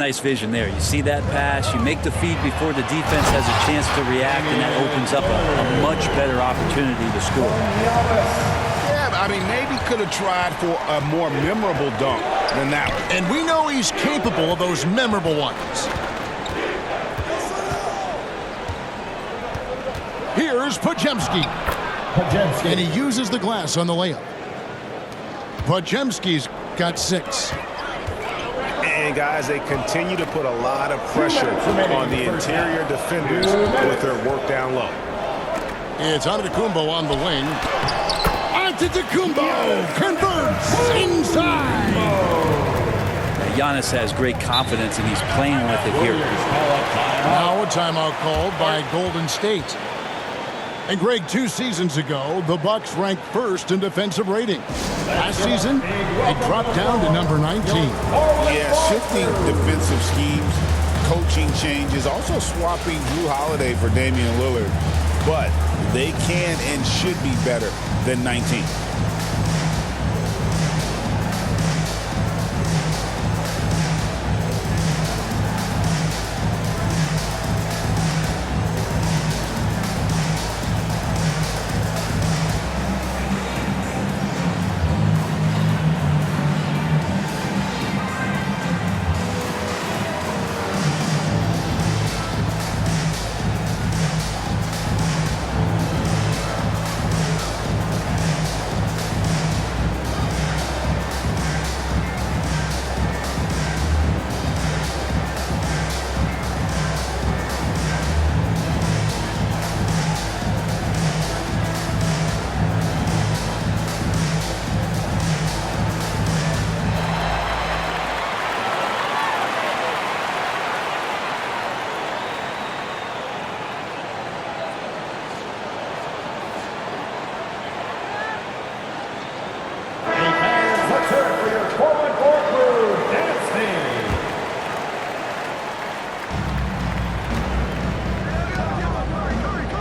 Nice vision there. You see that pass, you make the feed before the defense has a chance to react, and that opens up a much better opportunity to score. Yeah, I mean, maybe could have tried for a more memorable dunk than that one. And we know he's capable of those memorable ones. Here's Podziemski. And he uses the glass on the layup. Podziemski's got 6. And guys, they continue to put a lot of pressure on the interior defenders with their work down low. It's Antetokounmpo on the wing. Antetokounmpo converts inside. Giannis has great confidence, and he's playing with it here. Now a timeout called by Golden State. And Greg, 2 seasons ago, the Bucks ranked 1st in defensive rating. Last season, it dropped down to number 19. Yeah, shifting defensive schemes, coaching changes, also swapping Jrue Holiday for Damian Lillard. But they can and should be better than 19.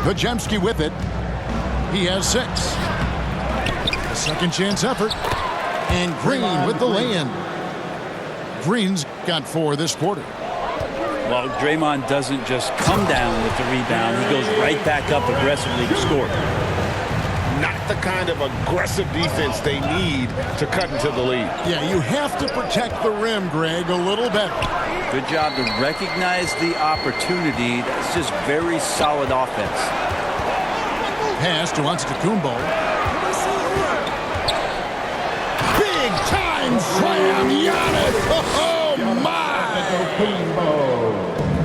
Podziemski with it. He has 6. A second chance effort. And Green with the lay-in. Green's got 4 this quarter. Well, Draymond doesn't just come down with the rebound. He goes right back up aggressively to score. Not the kind of aggressive defense they need to cut into the lead. Yeah, you have to protect the rim, Greg, a little better. Good job to recognize the opportunity. That's just very solid offense. Pass to Antetokounmpo. Big time slam, Giannis! Oh, my!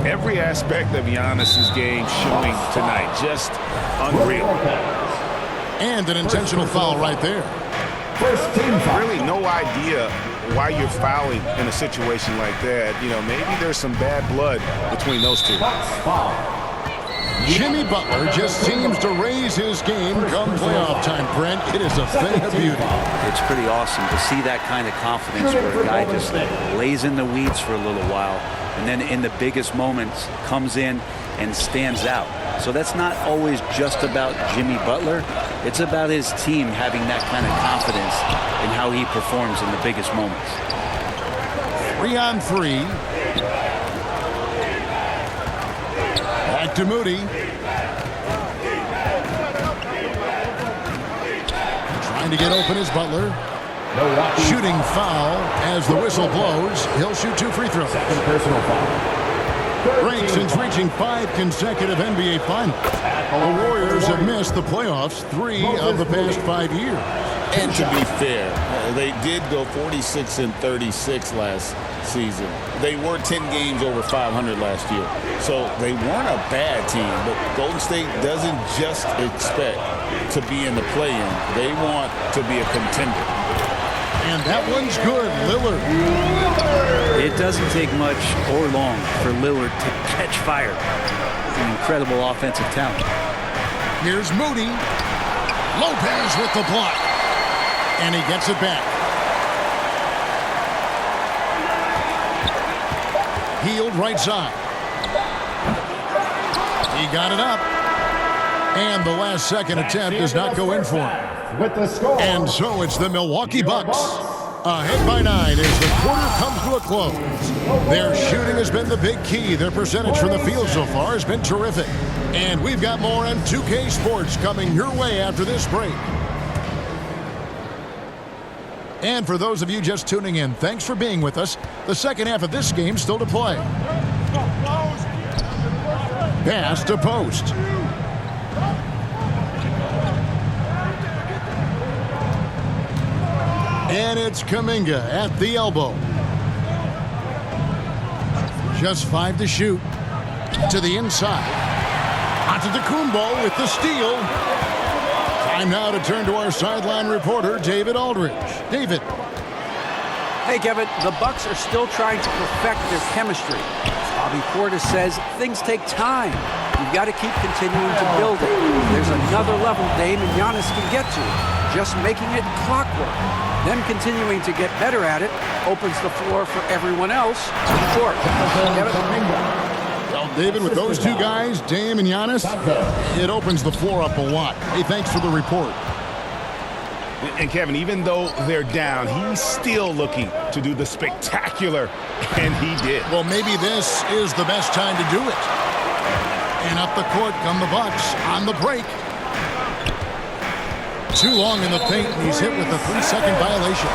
Every aspect of Giannis's game showing tonight. Just unreal. And an intentional foul right there. Really no idea why you're fouling in a situation like that. You know, maybe there's some bad blood between those two. Jimmy Butler just seems to raise his game come playoff time, Brent. It is a thing of beauty. It's pretty awesome to see that kind of confidence where a guy just lays in the weeds for a little while and then in the biggest moments comes in and stands out. So that's not always just about Jimmy Butler. It's about his team having that kind of confidence in how he performs in the biggest moments. 3 on 3. Back to Moody. Trying to get open is Butler. Shooting foul as the whistle blows. He'll shoot 2 free throws. Personal foul. Break since reaching 5 consecutive NBA Finals. The Warriors have missed the playoffs 3 of the past 5 years. And to be fair, they did go 46-36 last season. They were 10 games over 500 last year. So they weren't a bad team, but Golden State doesn't just expect to be in the play-in. They want to be a contender. And that one's good, Lillard. It doesn't take much or long for Lillard to catch fire. An incredible offensive talent. Here's Moody. Lopez with the block. And he gets it back. Healed right side. He got it up. And the last second attempt does not go in for him. With the score. And so it's the Milwaukee Bucks Ahead by 9 as the quarter comes to a close. Their shooting has been the big key. Their percentage from the field so far has been terrific. And we've got more on 2K Sports coming your way after this break. And for those of you just tuning in, thanks for being with us. The second half of this game still to play. Pass to Post. And it's Kuminga at the elbow. Just 5 to shoot. To the inside. Antetokounmpo with the steal. Time now to turn to our sideline reporter, David Aldridge. David. Hey, Kevin. The Bucks are still trying to perfect their chemistry. Bobby Portis says things take time. You've got to keep continuing to build it. There's another level Dame and Giannis can get to. Just making it clockwork. Them continuing to get better at it opens the floor for everyone else to score. Well, David, with those two guys, Dame and Giannis, it opens the floor up a lot. Hey, thanks for the report. And Kevin, even though they're down, he's still looking to do the spectacular, and he did. Well, maybe this is the best time to do it. And up the court come the Bucks on the break. Too long in the paint, and he's hit with a 3-second violation.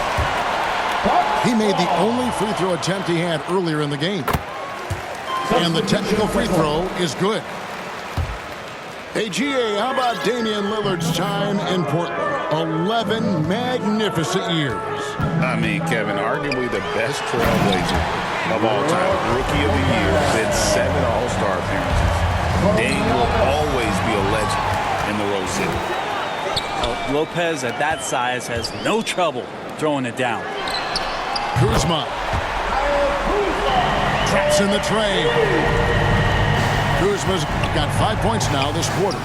He made the only free throw attempt he had earlier in the game. And the technical free throw is good. Hey, GA, how about Damian Lillard's time in Portland? 11 magnificent years. I mean, Kevin, arguably the best trailblazer of all time. Rookie of the year, with 7 All-Star appearances. Dame will always be a legend in the Rose City. Lopez at that size has no trouble throwing it down. Kuzma. Traps in the tray. Kuzma's got 5 points now this quarter.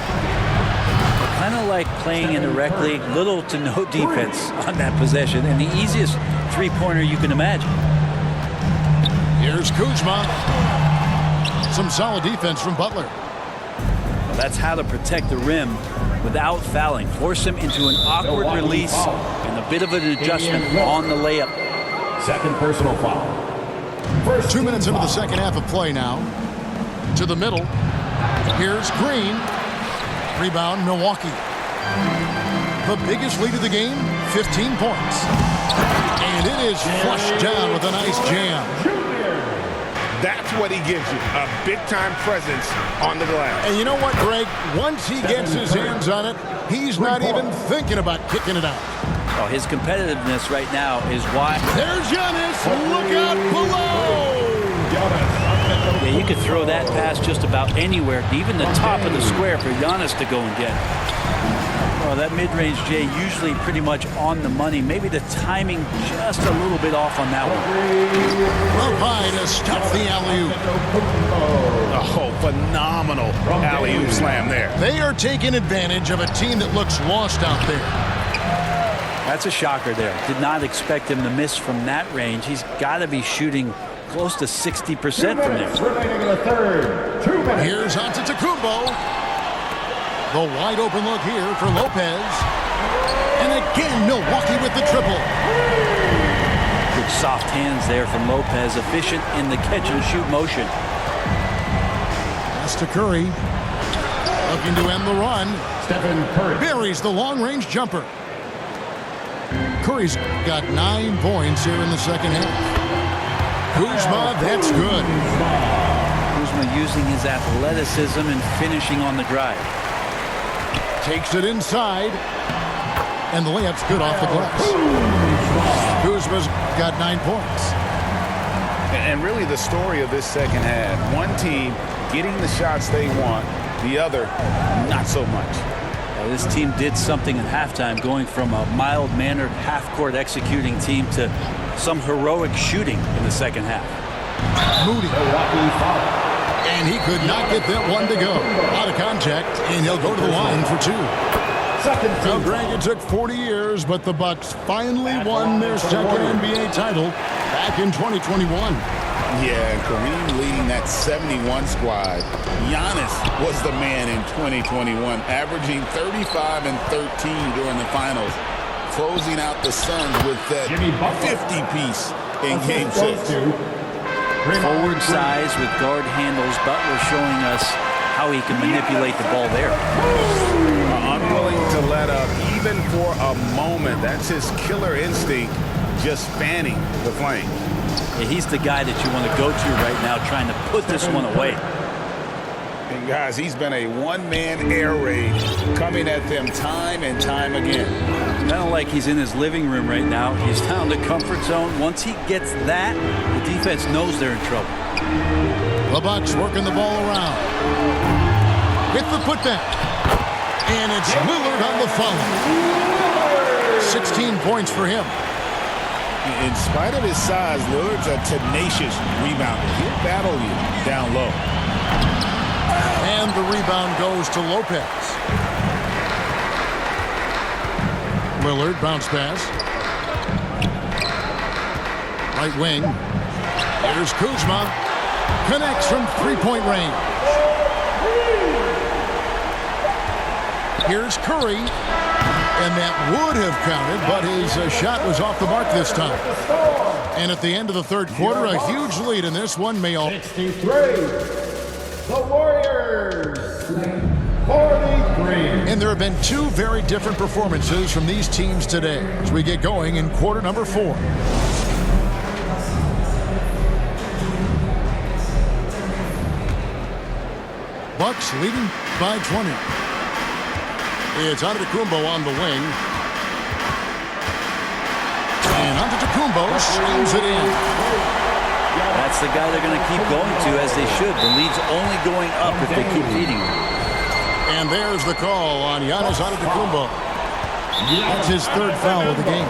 Kind of like playing in the rec league, little to no defense on that possession, and the easiest three-pointer you can imagine. Here's Kuzma. Some solid defense from Butler. Well, that's how to protect the rim without fouling. Force him into an awkward release and a bit of an adjustment on the layup. Second personal foul. 2 minutes into the second half of play now. To the middle. Here's Green. Rebound, Milwaukee. The biggest lead of the game, 15 points. And it is flushed down with a nice jam. That's what he gives you, a big-time presence on the glass. And you know what, Greg? Once he gets his hands on it, he's not even thinking about kicking it out. Oh, his competitiveness right now is why. There's Giannis. Look out below. Yeah, you could throw that pass just about anywhere, even the top of the square for Giannis to go and get. Well, that mid-range, Jay, usually pretty much on the money. Maybe the timing just a little bit off on that one. Lopez to stop the alley-oop. Oh, phenomenal alley-oop slam there. They are taking advantage of a team that looks lost out there. That's a shocker there. Did not expect him to miss from that range. He's got to be shooting close to 60% from there. Here's Antetokounmpo. The wide open look here for Lopez. And again, Milwaukee with the triple. Good soft hands there from Lopez. Efficient in the catch and shoot motion. Pass to Curry. Looking to end the run. Stephen Curry buries the long-range jumper. Curry's got 9 points here in the second half. Kuzma, that's good. Kuzma using his athleticism and finishing on the drive. Takes it inside. And the layup's good off the glass. Kuzma's got 9 points. And really the story of this second half, one team getting the shots they want, the other not so much. This team did something at halftime, going from a mild-mannered half-court executing team to some heroic shooting in the second half. Moody. And he could not get that one to go. Out of contact, and he'll go to the line for 2. Now, Greg, it took 40 years, but the Bucks finally won their second NBA title back in 2021. Yeah, and Kareem leading that 71 squad. Giannis was the man in 2021, averaging 35 and 13 during the finals. closing out the Suns with that Jimmy Butler. 50-piece in Game 6. Forward size with guard handles. Butler showing us how he can manipulate the ball there. Unwilling to let up even for a moment. That's his killer instinct, just fanning the flame. Yeah, he's the guy that you want to go to right now trying to put this one away. And guys, he's been a one-man air raid coming at them time and time again. Kind of like he's in his living room right now. He's found the comfort zone. Once he gets that, the defense knows they're in trouble. The Bucks working the ball around. With the putback. And it's Lillard on the follow. 16 points for him. In spite of his size, Lillard's a tenacious rebounder. He'll battle you down low. And the rebound goes to Lopez. Lillard, bounce pass. Right wing. Here's Kuzma. Connects from three-point range. Here's Curry. And that would have counted, but his shot was off the mark this time. And at the end of the third quarter, a huge lead in this one. 63. The Warriors. 43. And there have been two very different performances from these teams today as we get going in quarter number 4. Bucks leading by 20. It's Antetokounmpo on the wing. And Antetokounmpo slams it in. That's the guy they're going to keep going to, as they should. The lead's only going up if they keep feeding him. And there's the call on Giannis Antetokounmpo. That's his third foul of the game.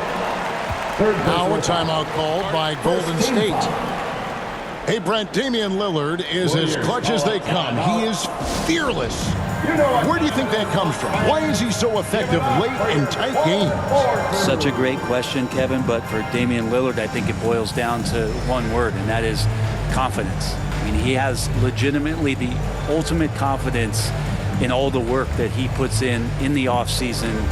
Now a timeout called by Golden State. Hey, Brent, Damian Lillard is as clutch as they come. He is fearless. Where do you think that comes from? Why is he so effective late in tight games? Such a great question, Kevin, but for Damian Lillard, I think it boils down to one word, and that is confidence. I mean, he has legitimately the ultimate confidence in all the work that he puts in the offseason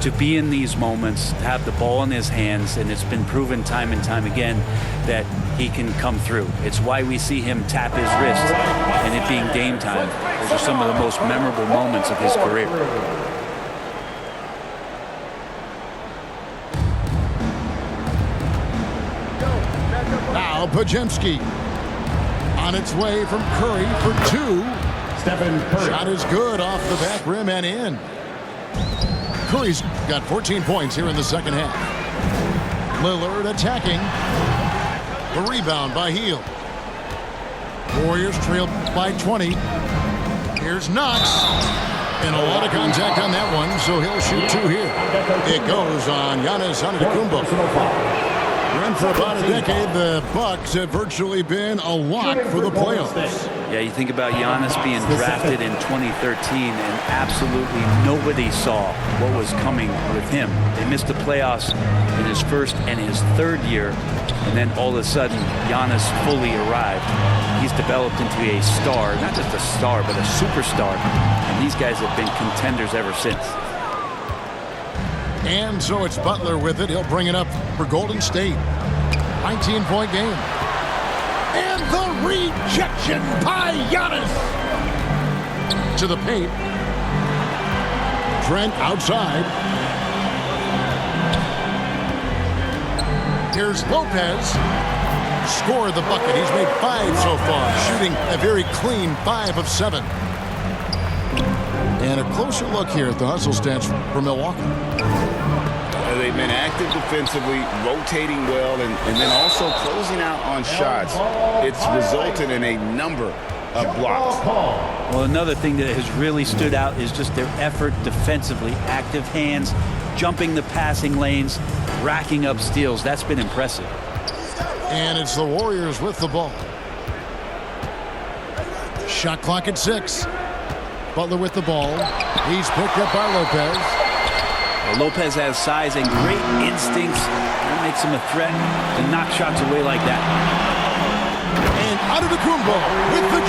to be in these moments, to have the ball in his hands, and it's been proven time and time again that he can come through. It's why we see him tap his wrist and it being game time. Those are some of the most memorable moments of his career. Now Podziemski on its way from Curry for 2. Stephen Curry. Shot is good off the back rim and in. Curry's got 14 points here in the second half. Lillard attacking. The rebound by Hield. Warriors trail by 20. Here's Knox. And a lot of contact on that one, so he'll shoot 2 here. It goes on Giannis Antetokounmpo. And for about a decade, the Bucks have virtually been a lock for the playoffs. Yeah, you think about Giannis being drafted in 2013, and absolutely nobody saw what was coming with him. They missed the playoffs in his first and his third year, and then all of a sudden, Giannis fully arrived. He's developed into a star, not just a star, but a superstar, and these guys have been contenders ever since. And so it's Butler with it. He'll bring it up for Golden State. 19-point game. And the rejection by Giannis. To the paint. Trent outside. Here's Lopez. Scored the bucket. He's made 5 so far, shooting a very clean 5 of 7. And a closer look here at the hustle stats for Milwaukee. They've been active defensively, rotating well, and then also closing out on shots. It's resulted in a number of blocks. Well, another thing that has really stood out is just their effort defensively. Active hands, jumping the passing lanes, racking up steals. That's been impressive. And it's the Warriors with the ball. Shot clock at 6. Butler with the ball. He's picked up by Lopez. Well, Lopez has size and great instincts. That makes him a threat to knock shots away like that. And Antetokounmpo with the